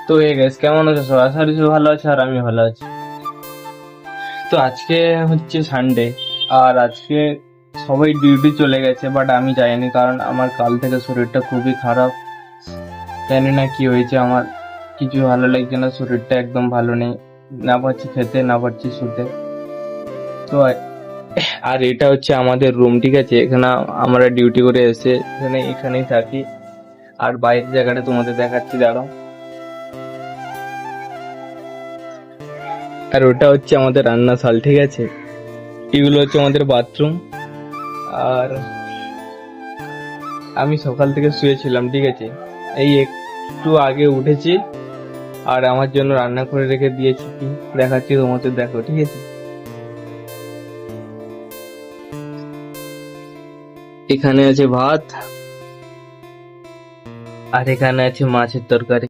তো এই গাইস, কেমন আছো সবাই? আশা করি সবাই ভালো আছে আর আমি ভালো আছি। তো আজকে হচ্ছে সানডে, আর আজকে সবাই ডিউটি চলে গেছে, বাট আমি যাইনি কারণ আমার কাল থেকে শরীরটা খুবই খারাপ। জানি না কি হয়েছে আমার, কিছু ভালো লাগছে না, শরীরটা একদম ভালো নেই। না পারছি খেতে, না পারছি শুতে। তো আর এটা হচ্ছে আমাদের রুম, ঠিক আছে? এখানে আমরা ডিউটি করে এসে এখানেই থাকি। আর বাইরের জায়গাটা তোমাদের দেখাচ্ছি, দাঁড়াও। আর ওটা হচ্ছে আমাদের রান্নাশাল, ঠিক আছে? এগুলো হচ্ছে আমাদের বাথরুম। আর আমি সকাল থেকে শুয়েছিলাম, ঠিক আছে? এই একটু আগে উঠেছি, আর আমার জন্য রান্না করে রেখে দিয়েছি, কি দেখাচ্ছি তোমাদের, দেখো, ঠিক আছে? এখানে আছে ভাত, আর এখানে আছে মাছের তরকারি।